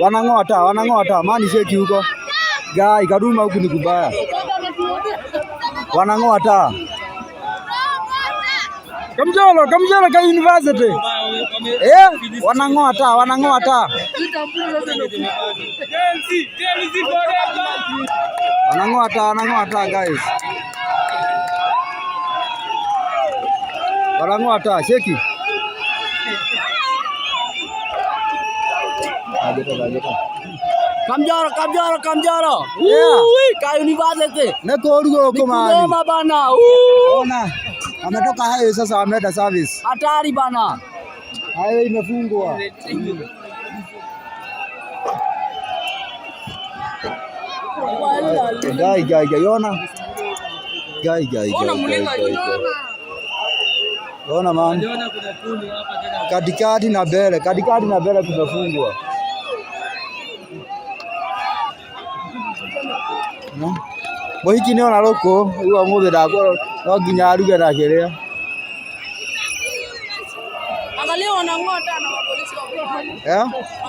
Wanang'ota mani sheki huko gai kaduma huku ni kubaya, wanang'ota Kamjolo ka university wanang'ota wanang'ota guys, wanang'ota sheki Kamjoro. Ka university. Nekorugo komani. Diploma bana. Ona. Ametoka hayo sasa ameenda service. Hatari bana. Hayo imefungwa. Gai yona. Gai. Ona man. Katikati na mbele kumefungwa. Bohiki ni ona loko uwa muthe ndagwo no nginya aruge na kiria. Angalia wanang'ota na polisi wako pale.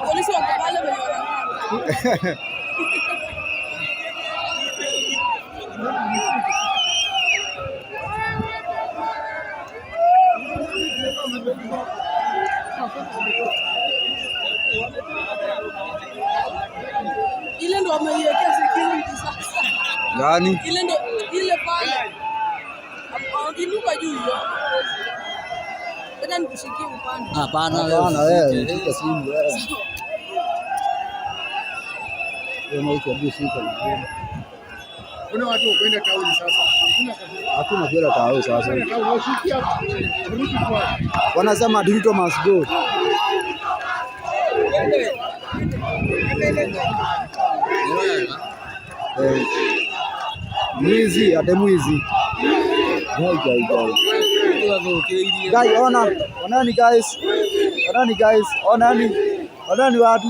Polisi wako pale wenye wanang'ota. Ile ndo ameiwekea security sasa. Gani? Ile pale. Inuka juu hiyo. Tena nikushikie upande. Hapana wewe, shika simu wewe. Wewe shika. Kuna watu wakwenda tauni sasa. Hakuna kwenda tauni sasa. Wanasema Ruto must go. Mwizi ate mwizi. Guys, onani guys. Onani watu.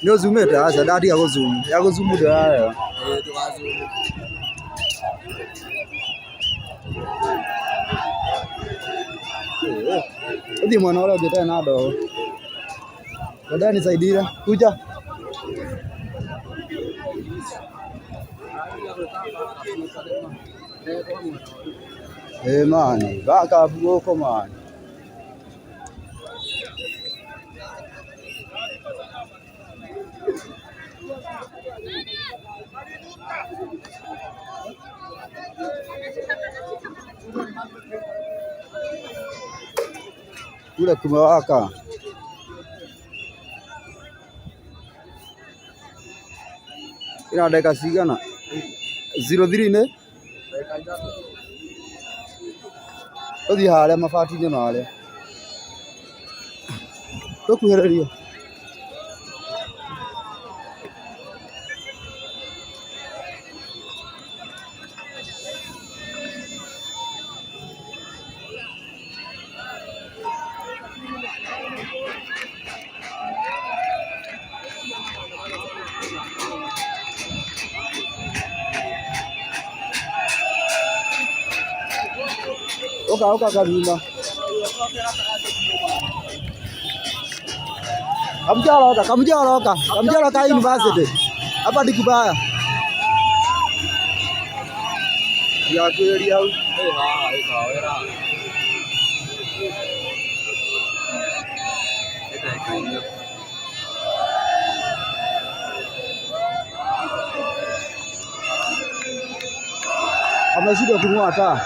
Ndio zoometa asa dadi yako zoom ndio haya. Odi mwana wala ujeta nado. Dada nisaidie kuja. Mani, baka buko mani. Kule kumewaka. Ina dakika sigana 03 ne odi hale mafati je nale to kuhereria Oka kabima. Kamjalo ka university. Hapa di kubaya. Ya kweli au? Ameshindwa kungoa taa.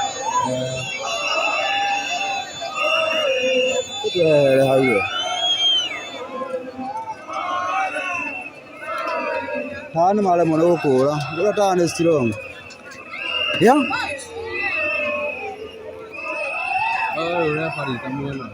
Hayo. Tani male mwana okora. Ndio tani strong. Ya? referee tamuona.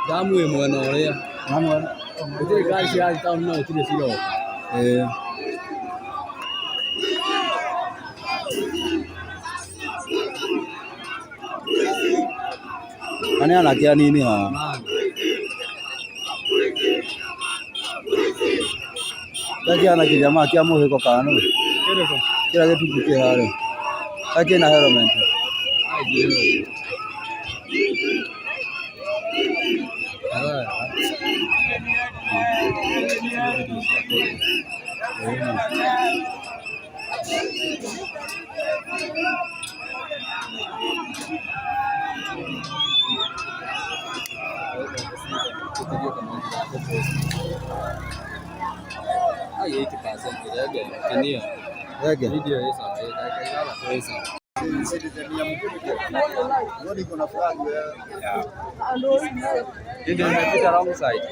Damu mwana oria. Damu. Ndio kazi ya tamu na kile sio. Ani anakia nini ha? Dagi ana kijamaa kia muhe kwa kano. Kila kitu kuke hare. Ake na helmet. Video esa esa. Ndio nimepita wrong side.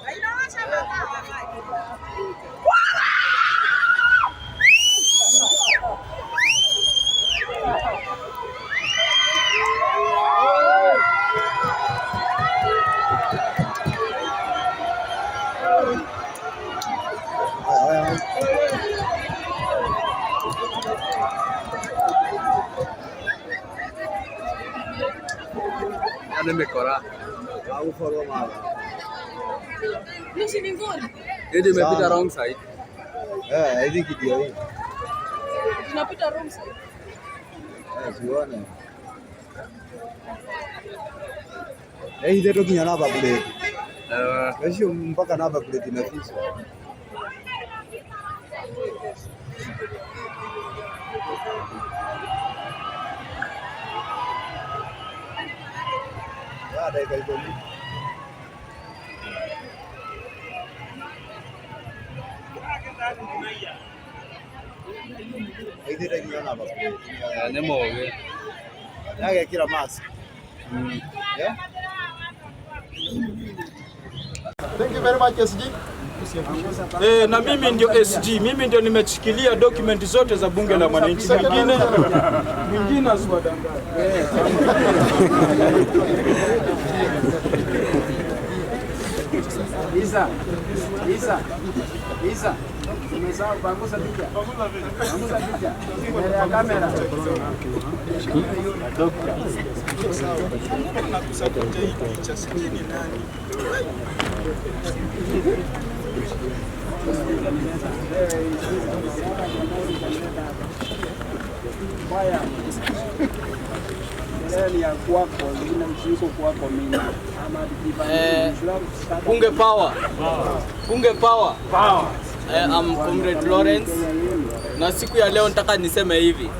Nimekora au follow mara Lucy ni ngoni. ndio nimepita wrong side. I think ndio hii. Tunapita wrong side. Sione. Ndio tokinya namba plate. Kesho mpaka namba plate inaficha. Dakika hizo ni Aidha kiona hapa. Nemo wewe. Yake kila mask. Yeah. Thank you very much SG. Na mimi ndio SG, mimi ndio nimeshikilia document zote za bunge la mwananchi. Mwingine asiwadanganye. Isa. Umesahau pangusa picha. Pangusa picha. Mbele ya kamera. Bunge power. Bunge power. I'm Comrade Lawrence. Na siku ya leo nataka niseme hivi.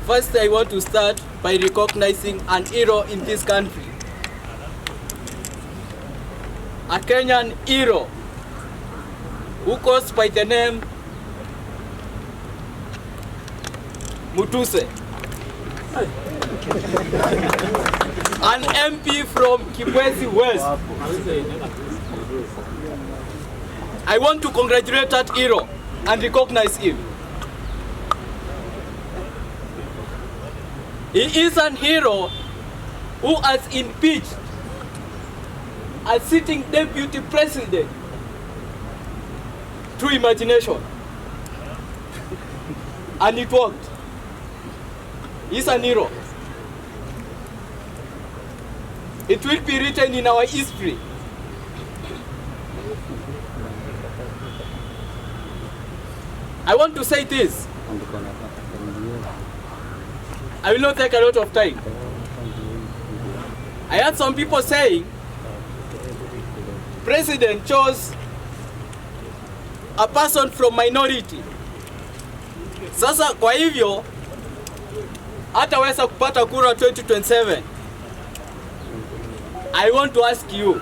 First, I want to start by recognizing an hero in this country. A Kenyan hero who goes by the name Mutuse. An MP from Kibwezi West. I want to congratulate that hero and recognize him. He is an hero who has impeached a sitting deputy president through imagination. And it worked. He's an hero. It will be written in our history. I want to say this. I will not take a lot of time. I heard some people saying President chose a person from minority. Sasa kwa hivyo hataweza kupata kura 2027. I want to ask you,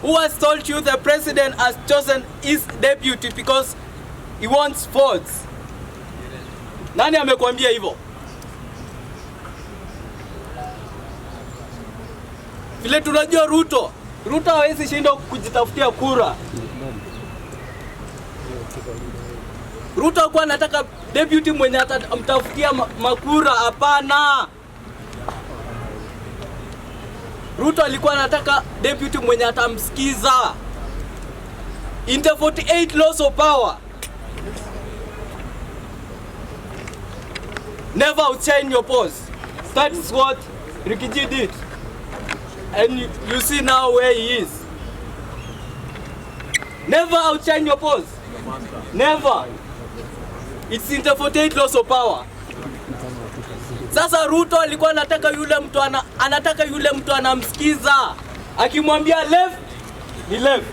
who has told you the president has chosen his deputy because he wants votes? Nani amekwambia hivyo? Vile tunajua Ruto hawezi shinda kujitafutia kura. Ruto alikuwa anataka deputy mwenye atamtafutia makura, hapana. Ruto alikuwa anataka deputy mwenye atamsikiza. In the 48 laws of power, never outshine your boss. That is what Rikiji did. And you see now where he is. Never outshine your boss. Never. It's in the 48 laws of power. Sasa Ruto alikuwa anataka yule mtu anamsikiza. Akimwambia left, ni left.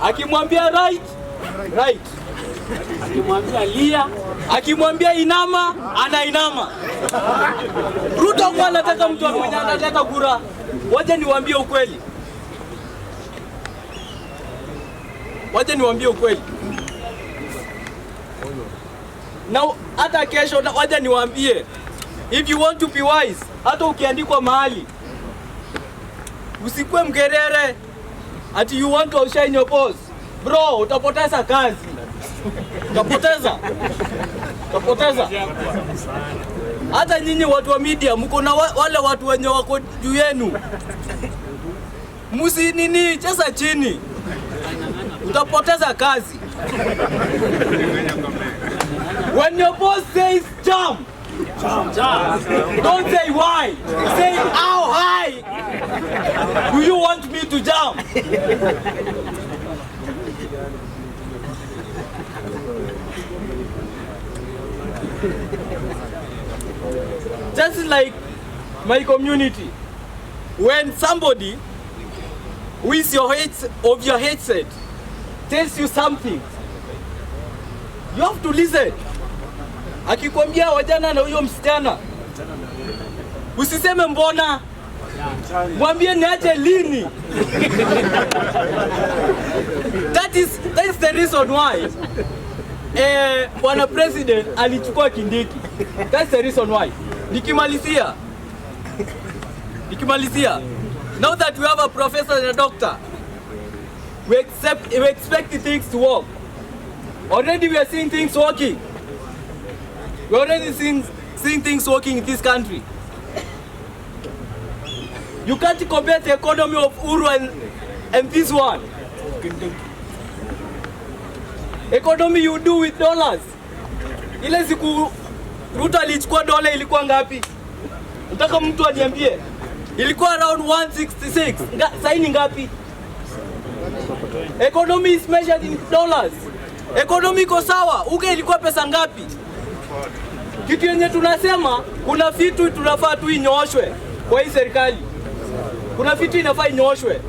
Akimwambia right, right. Akimwambia lia, akimwambia inama, anainama. Ruto kwa anataka mtu mwenye analeta kura. Waje niwaambie ukweli. Waje niwaambie ukweli. Now hata kesho waje niwaambie, if you want to be wise, hata ukiandikwa mahali usikue mgerere ati you want to outshine your boss. Bro, utapoteza kazi. Utapoteza. Hata nyinyi watu wa media mko na wale watu wenye wako juu yenu. Musi nini cheza chini. Utapoteza kazi. When your boss says jump, don't say why. Say how high do you want me to jump? Just like my community, when somebody with your headset tells you something, you have to listen. Akikwambia wajana na huyo msichana, usiseme mbona, mwambie niache lini. That is the reason why Bwana President alichukua Kindiki. That's the reason why. Nikimalizia. Now that we have a professor and a doctor, we expect the things to work. Already we are seeing things working. We are already seeing things working in this country. You can't compare the economy of Uru and this one. Economy you do with dollars. Ile siku Ruto alichukua dola ilikuwa ngapi? Nataka mtu aniambie. Ilikuwa around 166. Sasa ni ngapi? Economy is measured in dollars. Economy iko sawa. Uke ilikuwa pesa ngapi? Kitu yenye tunasema kuna vitu tunafaa tu inyoshwe kwa hii serikali. Kuna vitu inafaa inyoshwe.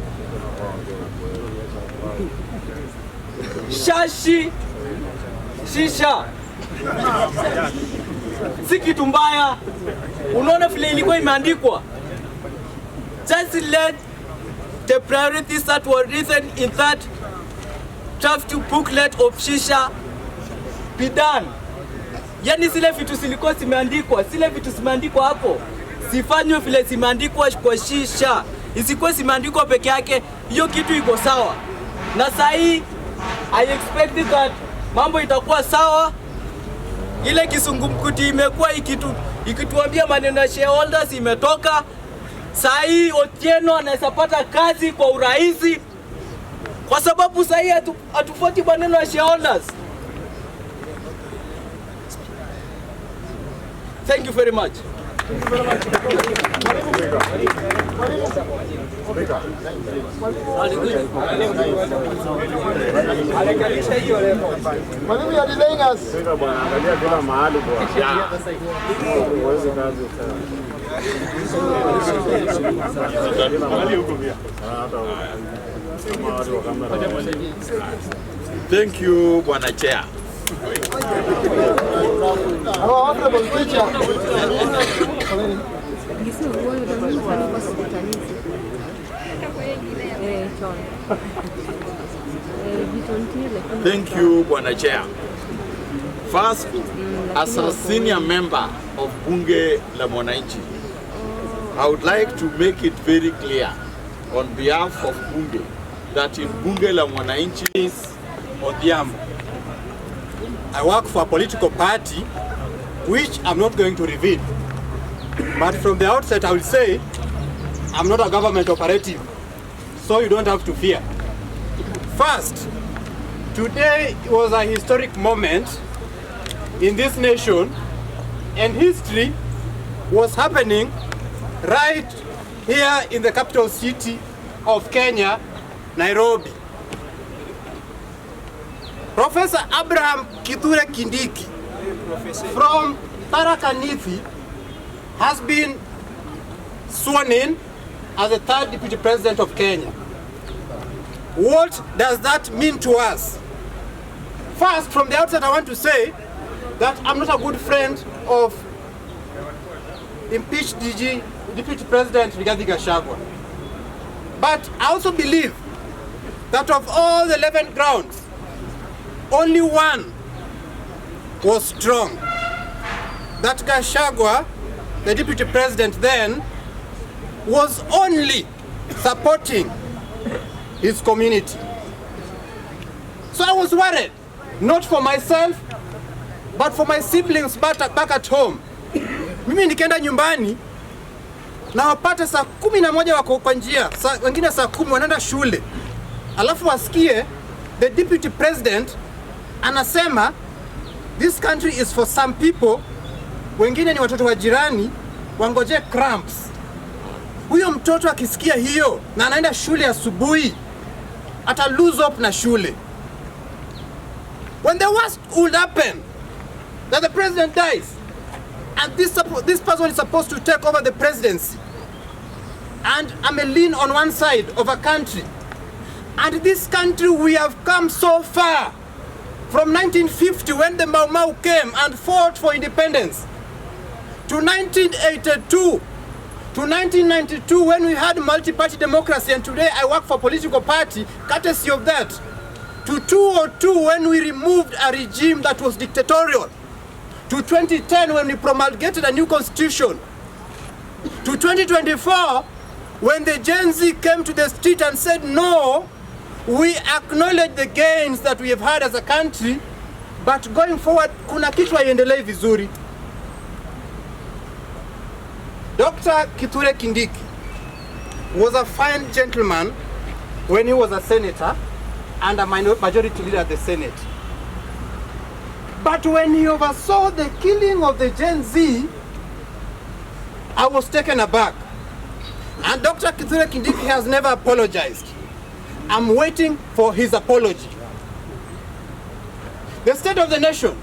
Shisha. Si kitu mbaya. Unaona vile ilikuwa imeandikwa. Just let the priorities that were written in that draft booklet of shisha be done. Yani zile vitu zilikuwa zimeandikwa hapo. Sifanywe vile zimeandikwa kwa shisha. Isikuwe zimeandikwa peke yake, hiyo kitu iko sawa. Na sahi I expect that mambo itakuwa sawa. Ile kisungumkuti imekuwa ikituambia maneno ya shareholders imetoka. Sahi Otieno anaweza pata kazi kwa urahisi kwa sababu sahi hatufuati maneno ya shareholders. Thank you very much. Mwalimu ya delaying us. Angalia kila mahali bwana. Thank you, Bwana Chair. Thank you, Bwana Chair. First, as a senior member of Bunge la Mwananchi, I would like to make it very clear on behalf of Bunge that in Bunge la Mwananchi is Odhiambo. I work for a political party which I'm not going to reveal. But from the outset I will say I'm not a government operative, so you don't have to fear. First, today was a historic moment in this nation, and history was happening right here in the capital city of Kenya, Nairobi. Professor Abraham Githurai Kindiki from Tharaka Nithi has been sworn in as the third deputy president of Kenya. What does that mean to us? First, from the outset, I want to say that I'm not a good friend of impeached Deputy President Rigathi Gachagua. But I also believe that of all the 11 grounds, only one was strong. That Gachagua, the Deputy President then, was only supporting his community. So I was worried, not for myself, but for my siblings back at home. Mimi nikienda nyumbani na wapata saa 11 wako kwa njia, wengine saa 10 wanaenda shule. Alafu wasikie the deputy president anasema this country is for some people, wengine ni watoto wa jirani wangoje cramps. Huyo mtoto akisikia hiyo na anaenda shule asubuhi ata lose up na shule. When the worst would happen, that the president dies, and this person is supposed to take over the presidency, and I'm a lean on one side of a country, and this country we have come so far, from 1950 when the Mau Mau came and fought for independence, to 1982, to 1992 when we had multi-party democracy, and today I work for a political party courtesy of that, to 2002 when we removed a regime that was dictatorial, to 2010 when we promulgated a new constitution, to 2024 when the Gen Z came to the street and said no, we acknowledge the gains that we have had as a country, but going forward kuna kitu haiendelei vizuri. Dr. Githurai Kindiki was a fine gentleman when he was a senator and a majority leader at the Senate. But when he oversaw the killing of the Gen Z, I was taken aback. And Dr. Githurai Kindiki has never apologized. I'm waiting for his apology. The state of the nation.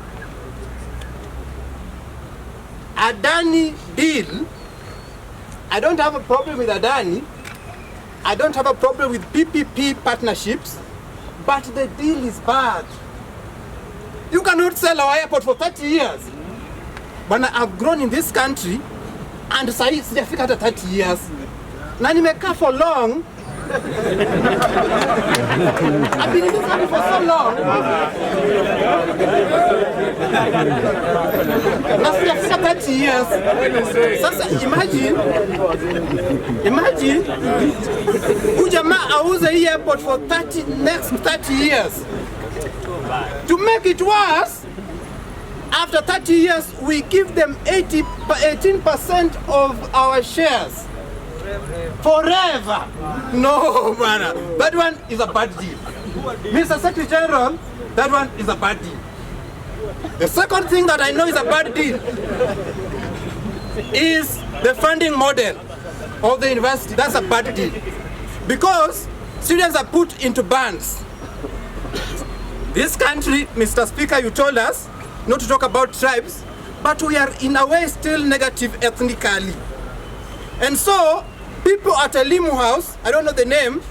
Adani deal. I don't have a problem with Adani. I don't have a problem with PPP partnerships, but the deal is bad. You cannot sell our airport for 30 years. But I've grown in this country, and sahi sijafika hata 30 years. Na nimekaa for long. I've been in this country for so long. Na sijafika 30 years. Sasa imagine ujamaa auze hii airport for next 30 years. To make it worse, after 30 years, we give them 18% of our shares. Forever. No, man. That one is a bad deal. Mr. Secretary General, that one is a bad deal. The second thing that I know is a bad deal is the funding model of the university. That's a bad deal. Because students are put into bands. This country, Mr. Speaker, you told us not to talk about tribes, but we are in a way still negative ethnically. And so, people at Elimu House, I don't know the name,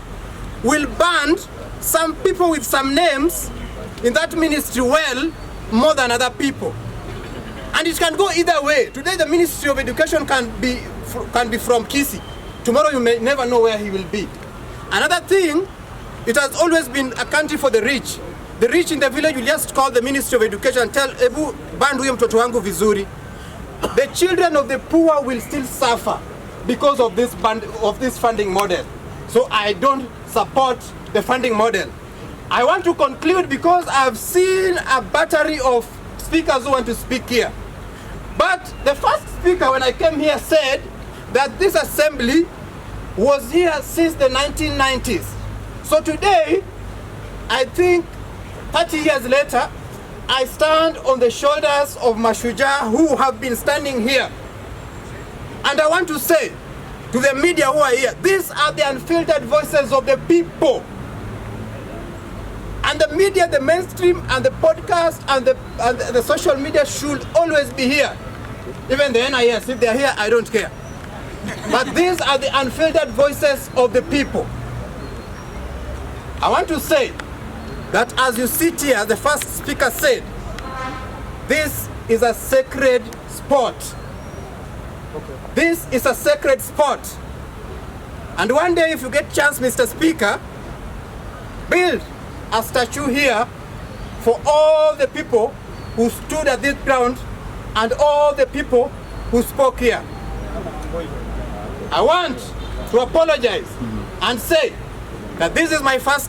will band some people with some names in that ministry well more than other people. And it can go either way. Today the Ministry of Education can be from Kisii. Tomorrow you may never know where he will be. Another thing, it has always been a country for the rich. the rich in the village will just call the Ministry of Education and tell, Ebu, bandu huyo mtoto wangu vizuri. The children of the poor will still suffer because of this funding model. So I don't support the funding model. I want to conclude because I've seen a battery of speakers who want to speak here. But the first speaker when I came here said that this assembly was here since the 1990s. So today, I think 30 years later, I stand on the shoulders of Mashujaa who have been standing here. And I want to say to the media who are here, these are the unfiltered voices of the people. And the media, the mainstream, and the podcast, and the social media should always be here. Even the NIS, if they're here, I don't care. But these are the unfiltered voices of the people. I want to say that as you sit here, the first speaker said, this is a sacred sport. This is a sacred sport. And one day, if you get chance, Mr. Speaker, build a statue here for all the people who stood at this ground and all the people who spoke here. I want to apologize and say that this is my first